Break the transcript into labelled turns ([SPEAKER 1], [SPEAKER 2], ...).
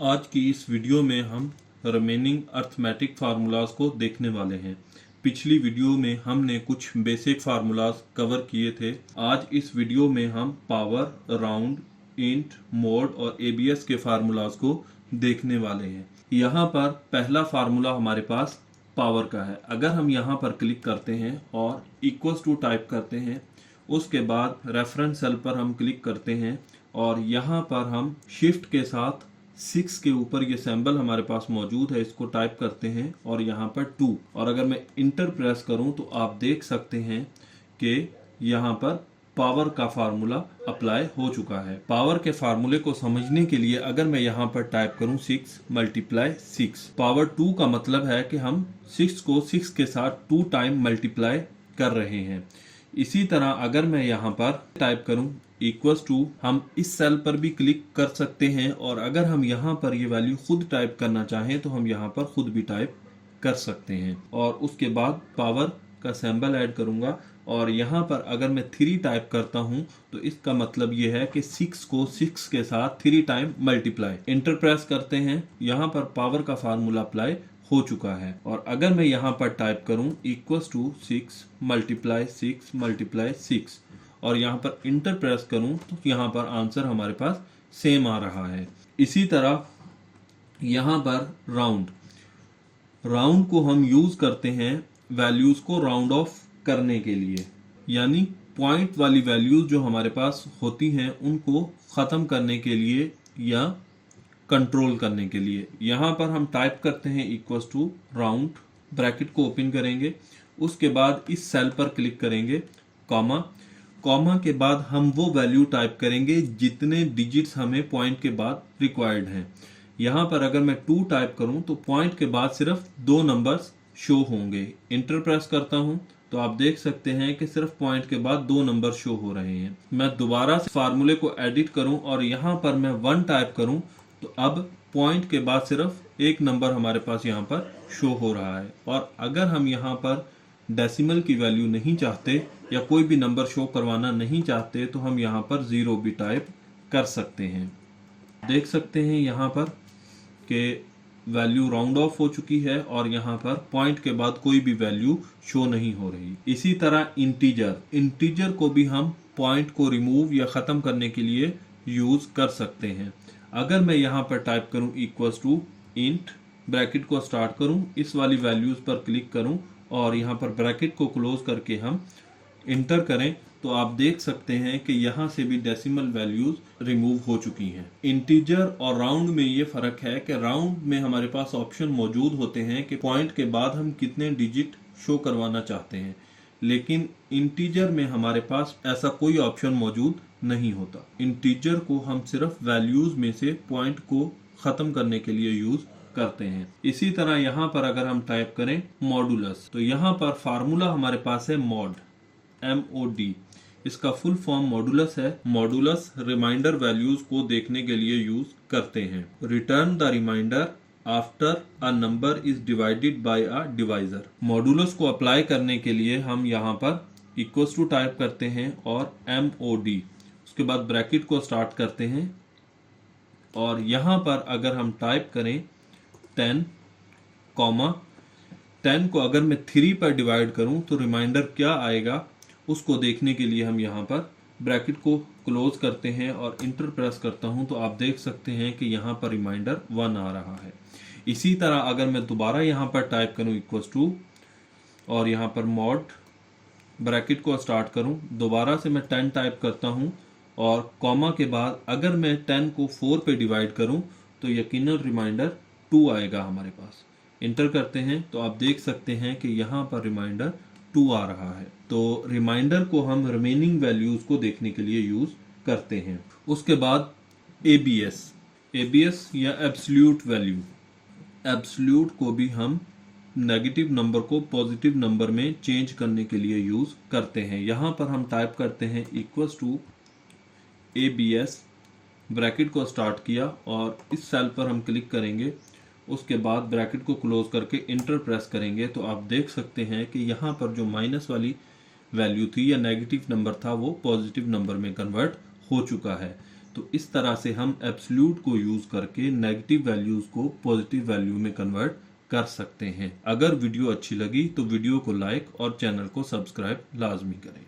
[SPEAKER 1] आज की इस वीडियो में हम रिमेनिंग अर्थमेटिक फार्मूलाज को देखने वाले हैं। पिछली वीडियो में हमने कुछ बेसिक फार्मूलाज कवर किए थे। आज इस वीडियो में हम पावर, राउंड, इंट, मोड और एबीएस के फार्मूलाज को देखने वाले हैं। यहाँ पर पहला फार्मूला हमारे पास पावर का है। अगर हम यहाँ पर क्लिक करते हैं और इक्वल्स टू टाइप करते हैं, उसके बाद रेफरेंस सेल पर हम क्लिक करते हैं और यहाँ पर हम शिफ्ट के साथ 6 के ऊपर ये सिंबल हमारे पास मौजूद है, इसको टाइप करते हैं और यहाँ पर 2, और अगर मैं इंटर प्रेस करूं तो आप देख सकते हैं कि यहाँ पर पावर का फार्मूला अप्लाई हो चुका है। पावर के फार्मूले को समझने के लिए अगर मैं यहाँ पर टाइप करूं 6 मल्टीप्लाई 6, पावर 2 का मतलब है कि हम 6 को 6 के साथ 2 टाइम मल्टीप्लाई कर रहे हैं। इसी तरह अगर मैं यहाँ पर टाइप करूं इक्वल्स टू, हम इस सेल पर भी क्लिक कर सकते हैं और अगर हम यहाँ पर ये वैल्यू खुद टाइप करना चाहें तो हम यहाँ पर खुद भी टाइप कर सकते हैं और उसके बाद पावर का सिंबल ऐड करूंगा और यहाँ पर अगर मैं 3 टाइप करता हूँ तो इसका मतलब ये है कि 6 को 6 के साथ 3 टाइम मल्टीप्लाई। इंटर प्रेस करते हैं, यहाँ पर पावर का फार्मूला अप्लाई हो चुका है और अगर मैं यहाँ पर टाइप करूं इक्वल्स टू 6 मल्टीप्लाई 6 मल्टीप्लाई 6 और यहाँ पर इंटर प्रेस करूं तो यहाँ पर आंसर हमारे पास सेम आ रहा है। इसी तरह यहाँ पर राउंड को हम यूज करते हैं वैल्यूज को राउंड ऑफ करने के लिए, यानी पॉइंट वाली वैल्यूज जो हमारे पास होती हैं उनको खत्म करने के लिए या कंट्रोल करने के लिए। यहाँ पर हम टाइप करते हैं इक्वल्स टू राउंड, ब्रैकेट को ओपन करेंगे, उसके बाद इस सेल पर क्लिक करेंगे, कॉमा के बाद हम वो वैल्यू टाइप करेंगे जितने डिजिट्स हमें पॉइंट के बाद रिक्वायर्ड हैं। यहाँ पर अगर मैं 2 टाइप करूं तो पॉइंट के बाद सिर्फ 2 नंबर्स शो होंगे। इंटर प्रेस करता हूं तो आप देख सकते हैं कि सिर्फ पॉइंट के बाद 2 नंबर शो हो रहे हैं। मैं दोबारा से फार्मूले को एडिट करूं और यहाँ पर मैं 1 टाइप करूं तो अब पॉइंट के बाद सिर्फ 1 नंबर हमारे पास यहाँ पर शो हो रहा है। और अगर हम यहाँ पर डेसिमल की वैल्यू नहीं चाहते या कोई भी नंबर शो करवाना नहीं चाहते तो हम यहाँ पर 0 भी टाइप कर सकते हैं। देख सकते हैं यहाँ पर कि वैल्यू राउंड ऑफ हो चुकी है और यहाँ पर पॉइंट के बाद कोई भी वैल्यू शो नहीं हो रही। इसी तरह इंटीजर को भी हम पॉइंट को रिमूव या ख़त्म करने के लिए यूज़ कर सकते हैं। अगर मैं यहाँ पर टाइप करूँ इक्वल्स टू इंट, ब्रैकेट को स्टार्ट करूँ, इस वाली वैल्यूज़ पर क्लिक करूँ और यहाँ पर ब्रैकेट को क्लोज करके हम इंटर करें तो आप देख सकते हैं कि यहाँ से भी डेसिमल वैल्यूज रिमूव हो चुकी हैं। इंटीजर और राउंड में ये फर्क है कि राउंड में हमारे पास ऑप्शन मौजूद होते हैं कि पॉइंट के बाद हम कितने डिजिट शो करवाना चाहते हैं, लेकिन इंटीजर में हमारे पास ऐसा कोई ऑप्शन मौजूद नहीं होता। इंटीजर को हम सिर्फ वैल्यूज में से पॉइंट को खत्म करने के लिए यूज करते हैं। इसी तरह यहाँ पर अगर हम टाइप करें मॉडुलस तो यहाँ पर फार्मूला हमारे पास है मॉड, MOD। इसका फुल फॉर्म मॉडुलस है। मॉडुलस रिमाइंडर वैल्यूज को देखने के लिए यूज करते हैं। Return the remainder after a number is divided by a divisor. Modulus को अप्लाई करने के लिए हम यहाँ पर इक्वल्स टू टाइप करते हैं और MOD, उसके बाद ब्रैकेट को स्टार्ट करते हैं और यहाँ पर अगर हम टाइप करें 10, 10 को अगर मैं 3 पर डिवाइड करूं तो रिमाइंडर क्या आएगा उसको देखने के लिए हम यहाँ पर ब्रैकेट को क्लोज करते हैं और इंटर प्रेस करता हूं तो आप देख सकते हैं कि यहाँ पर रिमाइंडर 1 आ रहा है। इसी तरह अगर मैं दोबारा यहाँ पर टाइप करूं इक्वल्स टू और यहाँ पर मॉड, ब्रैकेट को स्टार्ट करूं, दोबारा से मैं 10 टाइप करता हूं और कॉमा के बाद अगर मैं 10 को 4 पे डिवाइड करूं तो यकीनन रिमाइंडर 2 आएगा हमारे पास। इंटर करते हैं तो आप देख सकते हैं कि यहाँ पर रिमाइंडर 2 आ रहा है। तो रिमाइंडर को हम रिमेनिंग वैल्यूज को देखने के लिए यूज करते हैं। उसके बाद एबीएस या एब्सोल्यूट वैल्यू, एब्सोल्यूट को भी हम नेगेटिव नंबर को पॉजिटिव नंबर में चेंज करने के लिए यूज करते हैं। यहाँ पर हम टाइप करते हैं इक्वल्स टू ABS, ब्रैकेट को स्टार्ट किया और इस सेल पर हम क्लिक करेंगे, उसके बाद ब्रैकेट को क्लोज करके इंटर प्रेस करेंगे तो आप देख सकते हैं कि यहाँ पर जो माइनस वाली वैल्यू थी या नेगेटिव नंबर था वो पॉजिटिव नंबर में कन्वर्ट हो चुका है। तो इस तरह से हम एब्सोल्यूट को यूज करके नेगेटिव वैल्यूज को पॉजिटिव वैल्यू में कन्वर्ट कर सकते हैं। अगर वीडियो अच्छी लगी तो वीडियो को लाइक और चैनल को सब्सक्राइब लाजमी करें।